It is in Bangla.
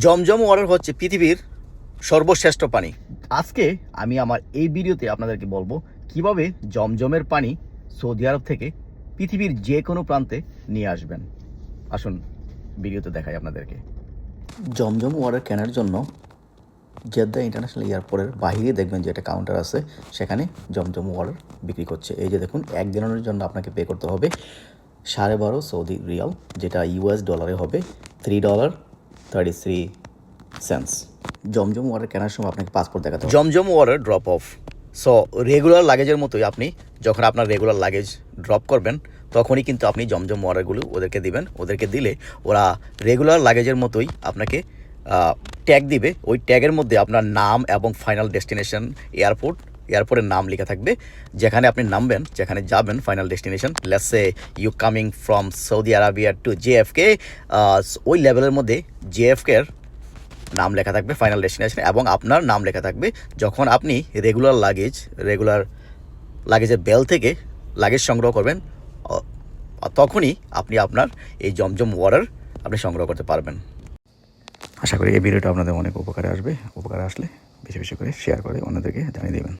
জমজম ওয়াটার হচ্ছে পৃথিবীর সর্বশ্রেষ্ঠ পানি। আজকে আমি আমার এই ভিডিওতে আপনাদেরকে বলবো কিভাবে জমজমের পানি সৌদি আরব থেকে পৃথিবীর যে কোনো প্রান্তে নিয়ে আসবেন। আসুন ভিডিওতে দেখাই আপনাদেরকে। জমজম ওয়াটার কেনার জন্য জেদ্দা ইন্টারন্যাশনাল এয়ারপোর্টের বাইরে দেখবেন যে একটা কাউন্টার আছে, সেখানে জমজম ওয়াটার বিক্রি করছে। এই যে দেখুন, 1 গ্যালনের জন্য আপনাকে পে করতে হবে 12.5 সৌদি রিয়াল, যেটা US ডলারে হবে $3.33। জমজম ওয়াটার কেনার সময় আপনাকে পাসপোর্ট দেখাতে হবে। Zamzam water drop off. So regular লাগেজের মতোই আপনি যখন আপনার রেগুলার লাগেজ ড্রপ করবেন তখনই কিন্তু আপনি জমজম ওয়াটারগুলো ওদেরকে দিবেন। ওদেরকে দিলে ওরা রেগুলার লাগেজের মতোই আপনাকে ট্যাগ দিবে। ওই ট্যাগের মধ্যে আপনার নাম এবং ফাইনাল ডেস্টিনেশন এয়ারপোর্টের নাম লেখা থাকবে। যেখানে আপনি নামবেন, যেখানে যাবেন final destination, let's say you coming from Saudi Arabia to JFK, ওই লেভেলের মধ্যে JFK এর নাম লেখা থাকবে ফাইনাল ডেস্টিনেশন, এবং আপনার নাম লেখা থাকবে। যখন আপনি রেগুলার লাগেজের বেল থেকে লাগেজ সংগ্রহ করবেন, তখনই আপনি আপনার এই জমজম ওয়াটার আপনি সংগ্রহ করতে পারবেন। আশা করি এই ভিডিওটা আপনাদের অনেক উপকারে আসবে। উপকারে আসলে বেশি বেশি করে শেয়ার করে অন্যদেরকে জানিয়ে দেবেন।